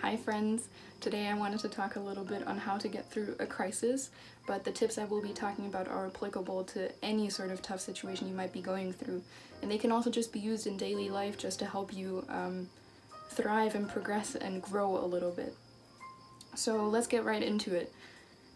Hi friends! Today I wanted to talk a little bit on how to get through a crisis, but the tips I will be talking about are applicable to any sort of tough situation you might be going through, and they can also just be used in daily life just to help you thrive and progress and grow a little bit. So let's get right into it.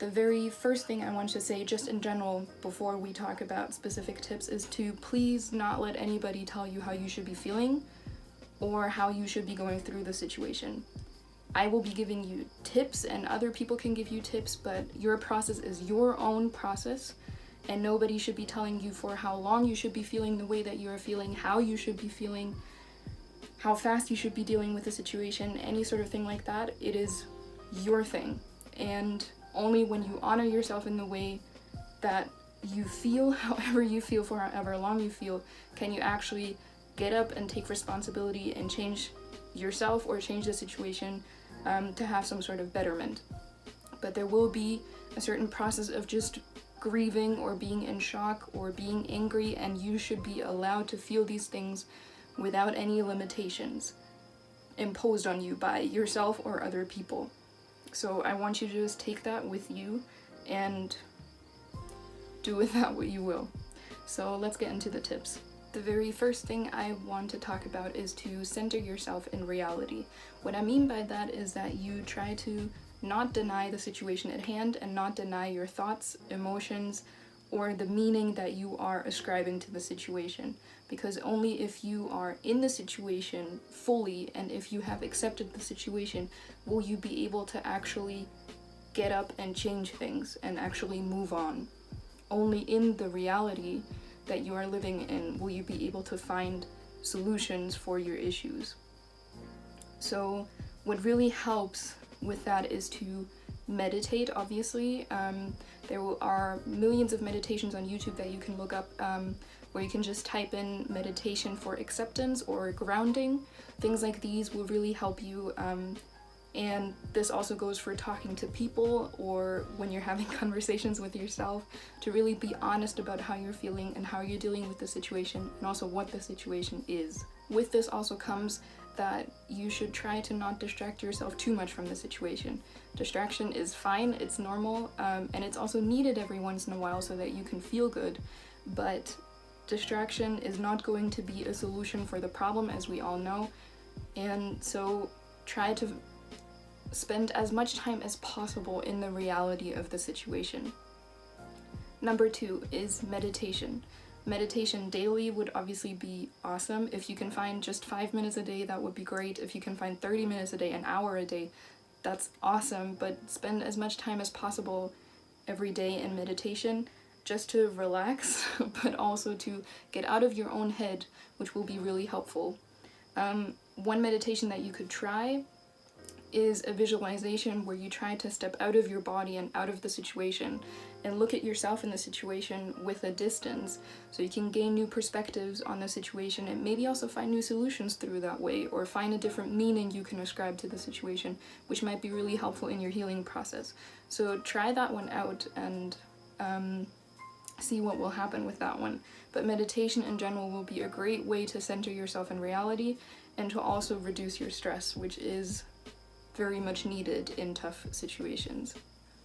The very first thing I want to say, just in general, before we talk about specific tips, is to please not let anybody tell you how you should be feeling or how you should be going through the situation. I will be giving you tips and other people can give you tips, but your process is your own process and nobody should be telling you for how long you should be feeling the way that you are feeling, how you should be feeling, how fast you should be dealing with the situation, any sort of thing like that. It is your thing, and only when you honor yourself in the way that you feel, however you feel for however long you feel, can you actually get up and take responsibility and change yourself or change the situation to have some sort of betterment. But there will be a certain process of just grieving or being in shock or being angry, and you should be allowed to feel these things without any limitations imposed on you by yourself or other people. So I want you to just take that with you and do with that what you will. So let's get into the tips. The very first thing I want to talk about is to center yourself in reality. What I mean by that is that you try to not deny the situation at hand and not deny your thoughts, emotions, or the meaning that you are ascribing to the situation. Because only if you are in the situation fully and if you have accepted the situation will you be able to actually get up and change things and actually move on. Only in the reality that you are living in will you be able to find solutions for your issues. So what really helps with that is to meditate, obviously. There are millions of meditations on YouTube that you can look up where you can just type in meditation for acceptance or grounding. Things like these will really help you, and this also goes for talking to people or when you're having conversations with yourself, to really be honest about how you're feeling and how you're dealing with the situation and also what the situation is. With this also comes that you should try to not distract yourself too much from the situation. Distraction is fine, it's normal, and it's also needed every once in a while so that you can feel good, but distraction is not going to be a solution for the problem, as we all know, and so try to spend as much time as possible in the reality of the situation. Number 2 is meditation. Meditation daily would obviously be awesome. If you can find just 5 minutes a day, that would be great. If you can find 30 minutes a day, an hour a day, that's awesome, but spend as much time as possible every day in meditation just to relax, but also to get out of your own head, which will be really helpful. One meditation that you could try is a visualization where you try to step out of your body and out of the situation and look at yourself in the situation with a distance, so you can gain new perspectives on the situation and maybe also find new solutions through that way, or find a different meaning you can ascribe to the situation, which might be really helpful in your healing process. So try that one out and see what will happen with that one. But meditation in general will be a great way to center yourself in reality and to also reduce your stress, which is very much needed in tough situations.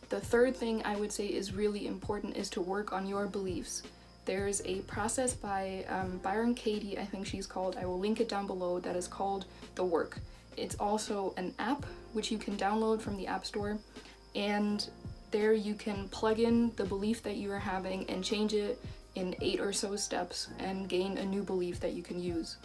The third thing I would say is really important is to work on your beliefs. There's a process by Byron Katie, I think she's called, I will link it down below, that is called The Work. It's also an app which you can download from the App Store, and there you can plug in the belief that you are having and change it in 8 or so steps and gain a new belief that you can use.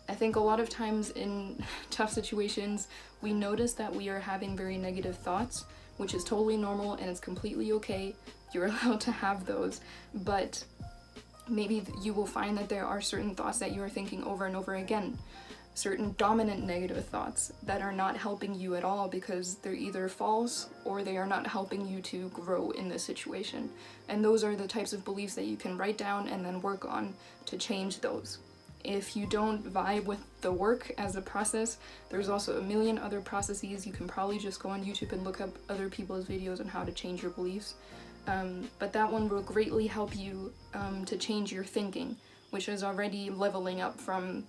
I think a lot of times in tough situations, we notice that we are having very negative thoughts, which is totally normal and it's completely okay. You're allowed to have those, but maybe you will find that there are certain thoughts that you are thinking over and over again, certain dominant negative thoughts that are not helping you at all because they're either false or they are not helping you to grow in this situation. And those are the types of beliefs that you can write down and then work on to change those. If you don't vibe with the work as a process, there's also a million other processes. You can probably just go on YouTube and look up other people's videos on how to change your beliefs. But that one will greatly help you to change your thinking, which is already leveling up from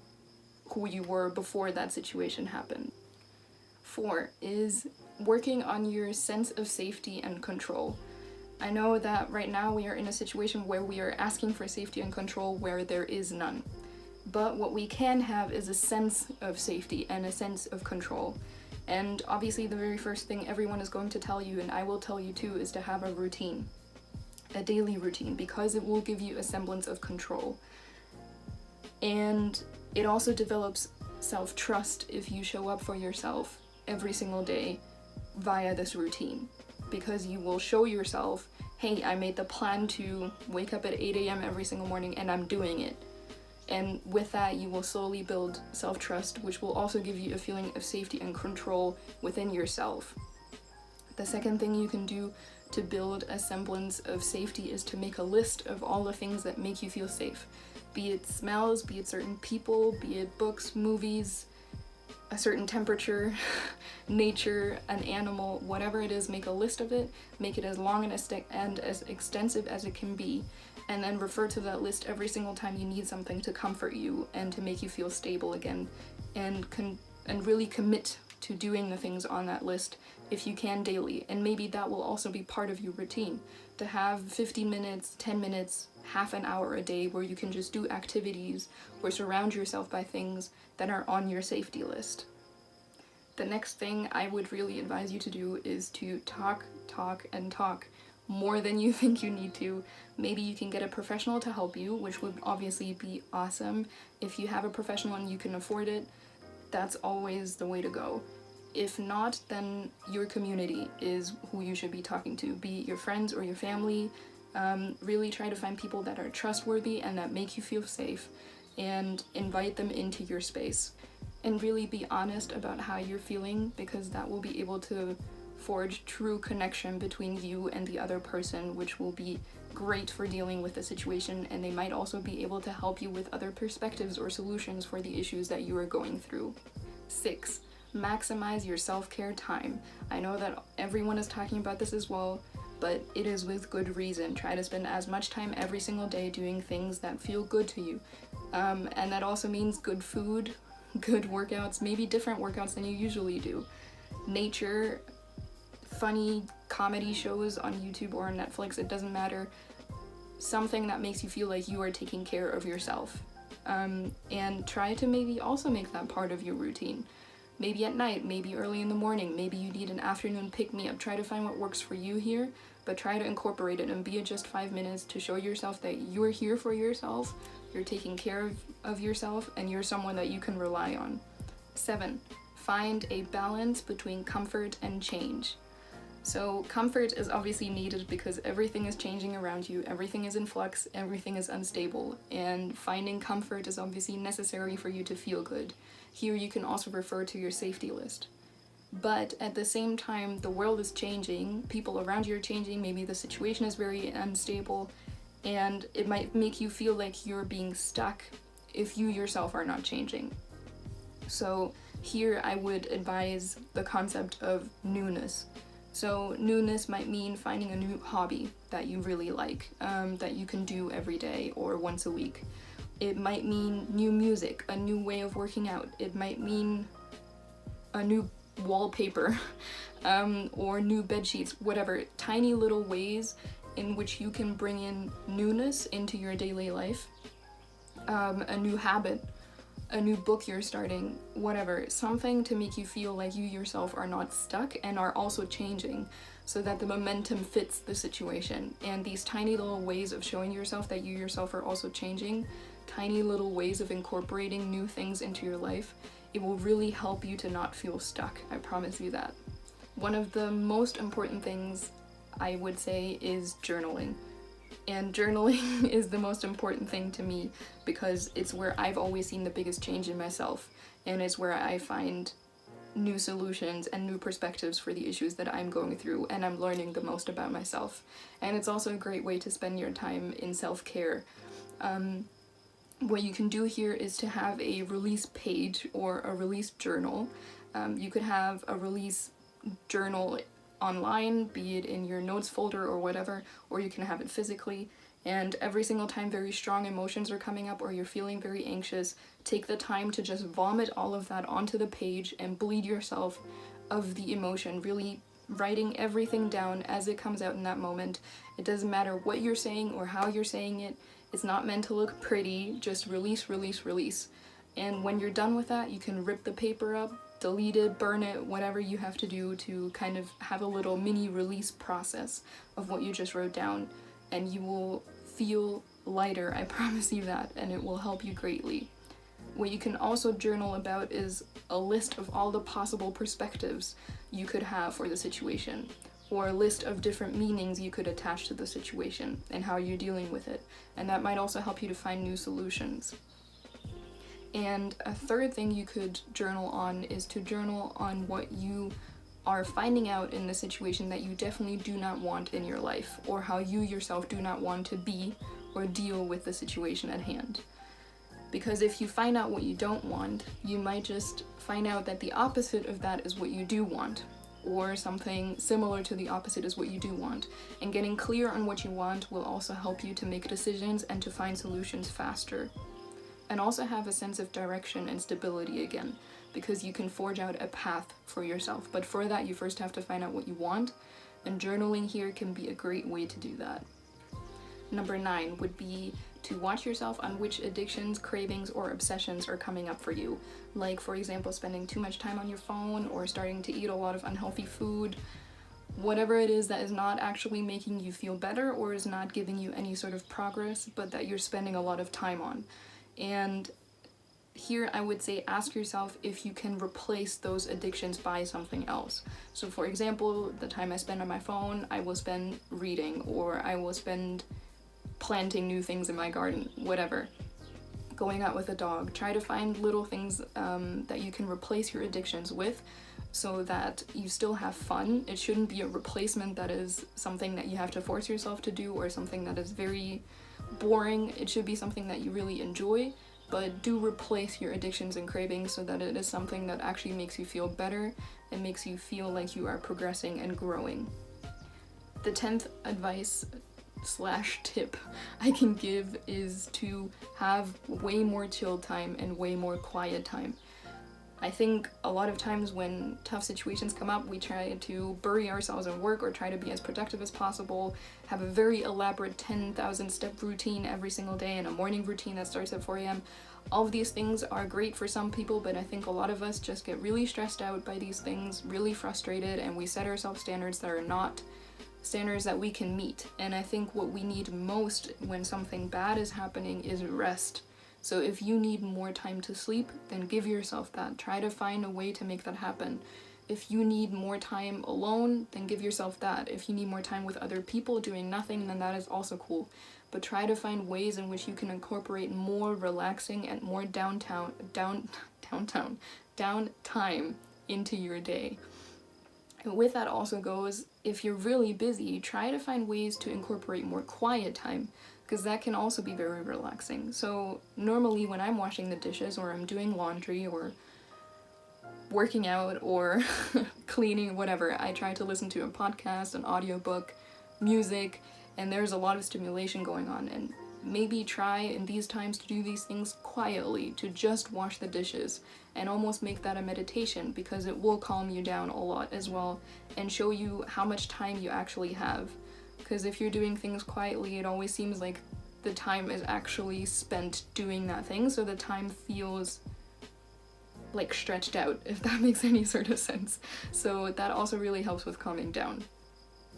who you were before that situation happened. 4 is working on your sense of safety and control. I know that right now we are in a situation where we are asking for safety and control where there is none. But what we can have is a sense of safety and a sense of control. And obviously the very first thing everyone is going to tell you, and I will tell you too, is to have a routine. A daily routine, because it will give you a semblance of control. And it also develops self-trust if you show up for yourself every single day via this routine. Because you will show yourself, hey, I made the plan to wake up at 8 a.m. every single morning and I'm doing it. And with that, you will slowly build self-trust, which will also give you a feeling of safety and control within yourself. The second thing you can do to build a semblance of safety is to make a list of all the things that make you feel safe. Be it smells, be it certain people, be it books, movies, a certain temperature, nature, an animal, whatever it is, make a list of it, make it as long and as extensive as it can be, and then refer to that list every single time you need something to comfort you and to make you feel stable again, and really commit to doing the things on that list if you can daily. And maybe that will also be part of your routine, to have 15 minutes, 10 minutes, half an hour a day where you can just do activities or surround yourself by things that are on your safety list. The next thing I would really advise you to do is to talk more than you think you need to. Maybe you can get a professional to help you, which would obviously be awesome. If you have a professional and you can afford it, that's always the way to go. If not, then your community is who you should be talking to, be it your friends or your family. Really try to find people that are trustworthy and that make you feel safe, and invite them into your space. And really be honest about how you're feeling, because that will be able to forge true connection between you and the other person, which will be great for dealing with the situation, and they might also be able to help you with other perspectives or solutions for the issues that you are going through. 6. Maximize your self-care time. I know that everyone is talking about this as well, but it is with good reason. Try to spend as much time every single day doing things that feel good to you. And that also means good food, good workouts, maybe different workouts than you usually do. Nature, funny comedy shows on YouTube or on Netflix, it doesn't matter. Something that makes you feel like you are taking care of yourself. And try to maybe also make that part of your routine. Maybe at night, maybe early in the morning, maybe you need an afternoon pick-me-up. Try to find what works for you here, but try to incorporate it, and be it just 5 minutes to show yourself that you're here for yourself, you're taking care of yourself, and you're someone that you can rely on. 7. Find a balance between comfort and change. So comfort is obviously needed because everything is changing around you, everything is in flux, everything is unstable, and finding comfort is obviously necessary for you to feel good. Here you can also refer to your safety list. But at the same time, the world is changing, people around you are changing, maybe the situation is very unstable, and it might make you feel like you're being stuck if you yourself are not changing. So here I would advise the concept of newness. So newness might mean finding a new hobby that you really like, that you can do every day or once a week. It might mean new music, a new way of working out. It might mean a new wallpaper, or new bed sheets, whatever. Tiny little ways in which you can bring in newness into your daily life. A new habit, a new book you're starting, whatever. Something to make you feel like you yourself are not stuck and are also changing, so that the momentum fits the situation. And these tiny little ways of showing yourself that you yourself are also changing, tiny little ways of incorporating new things into your life, it will really help you to not feel stuck. I promise you that. One of the most important things I would say is journaling. And journaling is the most important thing to me because it's where I've always seen the biggest change in myself, and it's where I find new solutions and new perspectives for the issues that I'm going through, and I'm learning the most about myself. And it's also a great way to spend your time in self-care. What you can do here is to have a release page or a release journal. You could have a release journal online, be it in your notes folder or whatever, or you can have it physically. And every single time very strong emotions are coming up or you're feeling very anxious, take the time to just vomit all of that onto the page and bleed yourself of the emotion, really writing everything down as it comes out in that moment. It doesn't matter what you're saying or how you're saying it. It's not meant to look pretty, just release, release, release. And when you're done with that, you can rip the paper up, delete it, burn it, whatever you have to do to kind of have a little mini release process of what you just wrote down, and you will feel lighter, I promise you that, and it will help you greatly. What you can also journal about is a list of all the possible perspectives you could have for the situation, or a list of different meanings you could attach to the situation and how you're dealing with it, and that might also help you to find new solutions. And a third thing you could journal on is to journal on what you are finding out in the situation that you definitely do not want in your life, or how you yourself do not want to be or deal with the situation at hand. Because if you find out what you don't want, you might just find out that the opposite of that is what you do want, or something similar to the opposite is what you do want. And getting clear on what you want will also help you to make decisions and to find solutions faster. And also have a sense of direction and stability again, because you can forge out a path for yourself. But for that, you first have to find out what you want, and journaling here can be a great way to do that. Number 9 would be to watch yourself on which addictions, cravings, or obsessions are coming up for you. Like, for example, spending too much time on your phone, or starting to eat a lot of unhealthy food. Whatever it is that is not actually making you feel better, or is not giving you any sort of progress, but that you're spending a lot of time on. And here I would say ask yourself if you can replace those addictions by something else. So for example, the time I spend on my phone, I will spend reading, or I will spend planting new things in my garden, whatever. Going out with a dog. Try to find little things that you can replace your addictions with, so that you still have fun. It shouldn't be a replacement that is something that you have to force yourself to do, or something that is very boring. It should be something that you really enjoy, but do replace your addictions and cravings so that it is something that actually makes you feel better and makes you feel like you are progressing and growing. The 10th advice / tip I can give is to have way more chill time and way more quiet time. I think a lot of times when tough situations come up, we try to bury ourselves in work or try to be as productive as possible, have a very elaborate 10,000 step routine every single day and a morning routine that starts at 4 a.m. All of these things are great for some people, but I think a lot of us just get really stressed out by these things, really frustrated, and we set ourselves standards that are not standards that we can meet. And I think what we need most when something bad is happening is rest. So if you need more time to sleep, then give yourself that. Try to find a way to make that happen. If you need more time alone, then give yourself that. If you need more time with other people doing nothing, then that is also cool. But try to find ways in which you can incorporate more relaxing and more downtime into your day. And with that also goes, if you're really busy, try to find ways to incorporate more quiet time, because that can also be very relaxing. So normally when I'm washing the dishes, or I'm doing laundry, or working out, or cleaning, whatever, I try to listen to a podcast, an audiobook, music, and there's a lot of stimulation going on. And maybe try in these times to do these things quietly, to just wash the dishes, and almost make that a meditation, because it will calm you down a lot as well, and show you how much time you actually have. Because if you're doing things quietly, it always seems like the time is actually spent doing that thing, so the time feels like stretched out, if that makes any sort of sense. So that also really helps with calming down.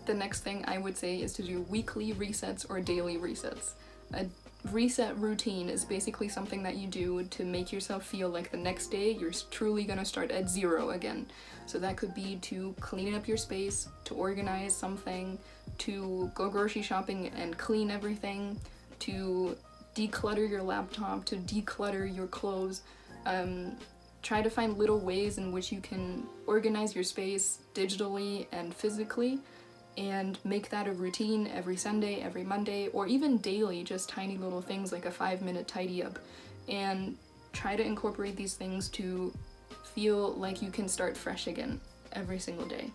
The next thing I would say is to do weekly resets or daily resets. A reset routine is basically something that you do to make yourself feel like the next day you're truly gonna start at 0 again. So that could be to clean up your space, to organize something, to go grocery shopping and clean everything, to declutter your laptop, to declutter your clothes. Try to find little ways in which you can organize your space digitally and physically, and make that a routine every Sunday, every Monday, or even daily, just tiny little things like a 5-minute tidy up. And try to incorporate these things to feel like you can start fresh again every single day.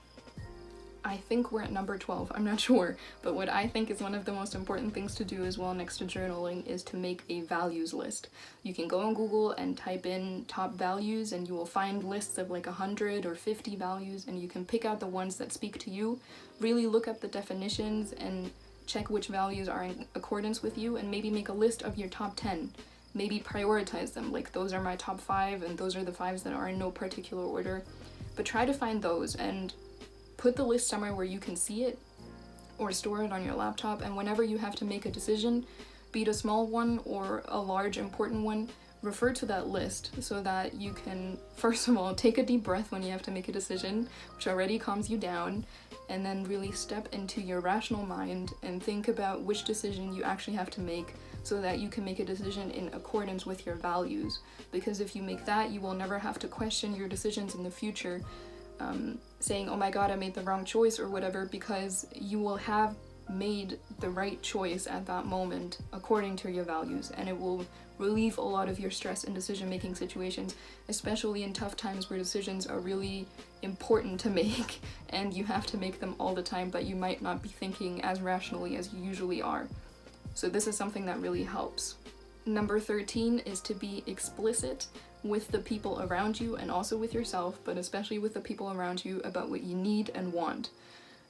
I think we're at number 12, I'm not sure, but what I think is one of the most important things to do as well next to journaling is to make a values list. You can go on Google and type in top values and you will find lists of like 100 or 50 values, and you can pick out the ones that speak to you, really look up the definitions and check which values are in accordance with you, and maybe make a list of your top 10. Maybe prioritize them, like those are my top 5 and those are the 5s that are in no particular order. But try to find those and put the list somewhere where you can see it, or store it on your laptop, and whenever you have to make a decision, be it a small one or a large important one, refer to that list so that you can, first of all, take a deep breath when you have to make a decision, which already calms you down, and then really step into your rational mind and think about which decision you actually have to make so that you can make a decision in accordance with your values. Because if you make that, you will never have to question your decisions in the future, saying, oh my god, I made the wrong choice or whatever, because you will have made the right choice at that moment according to your values, and it will relieve a lot of your stress in decision-making situations, especially in tough times where decisions are really important to make and you have to make them all the time, but you might not be thinking as rationally as you usually are. So this is something that really helps. Number 13 is to be explicit with the people around you and also with yourself, but especially with the people around you, about what you need and want.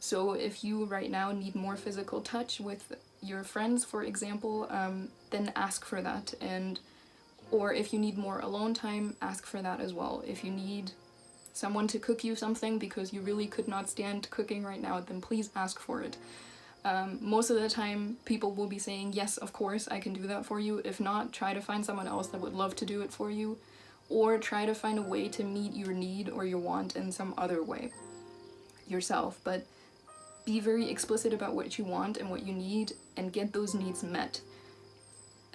So if you right now need more physical touch with your friends, for example, then ask for that. Or if you need more alone time, ask for that as well. If you need someone to cook you something because you really could not stand cooking right now, then please ask for it. Most of the time people will be saying, yes, of course, I can do that for you. If not, try to find someone else that would love to do it for you, or try to find a way to meet your need or your want in some other way yourself. But be very explicit about what you want and what you need, and get those needs met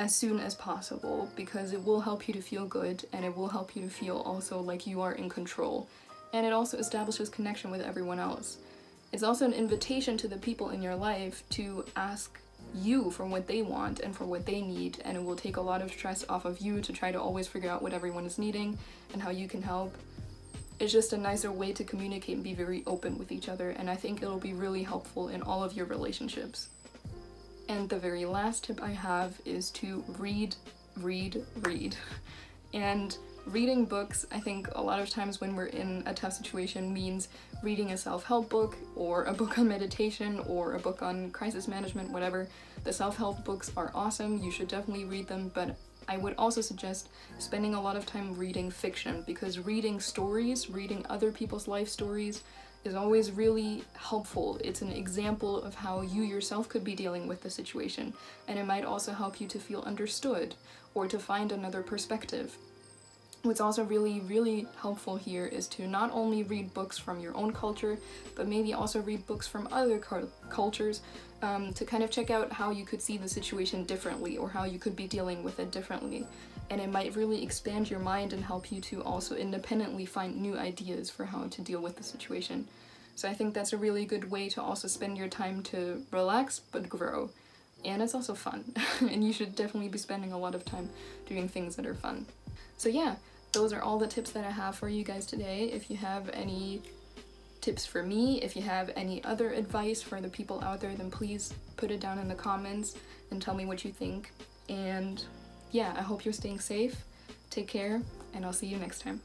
as soon as possible, because it will help you to feel good, and it will help you to feel also like you are in control. And it also establishes connection with everyone else. It's also an invitation to the people in your life to ask you for what they want and for what they need, and it will take a lot of stress off of you to try to always figure out what everyone is needing and how you can help. It's just a nicer way to communicate and be very open with each other, and I think it'll be really helpful in all of your relationships. And the very last tip I have is to read. And reading books, I think a lot of times when we're in a tough situation, means reading a self-help book or a book on meditation or a book on crisis management, whatever. The self-help books are awesome, you should definitely read them, but I would also suggest spending a lot of time reading fiction, because reading stories, reading other people's life stories, is always really helpful. It's an example of how you yourself could be dealing with the situation, and it might also help you to feel understood or to find another perspective. What's also really, really helpful here is to not only read books from your own culture, but maybe also read books from other cultures, to kind of check out how you could see the situation differently or how you could be dealing with it differently. And it might really expand your mind and help you to also independently find new ideas for how to deal with the situation. So I think that's a really good way to also spend your time to relax but grow. And it's also fun, and you should definitely be spending a lot of time doing things that are fun. So yeah, those are all the tips that I have for you guys today. If you have any tips for me, if you have any other advice for the people out there, then please put it down in the comments and tell me what you think. And yeah, I hope you're staying safe. Take care, and I'll see you next time.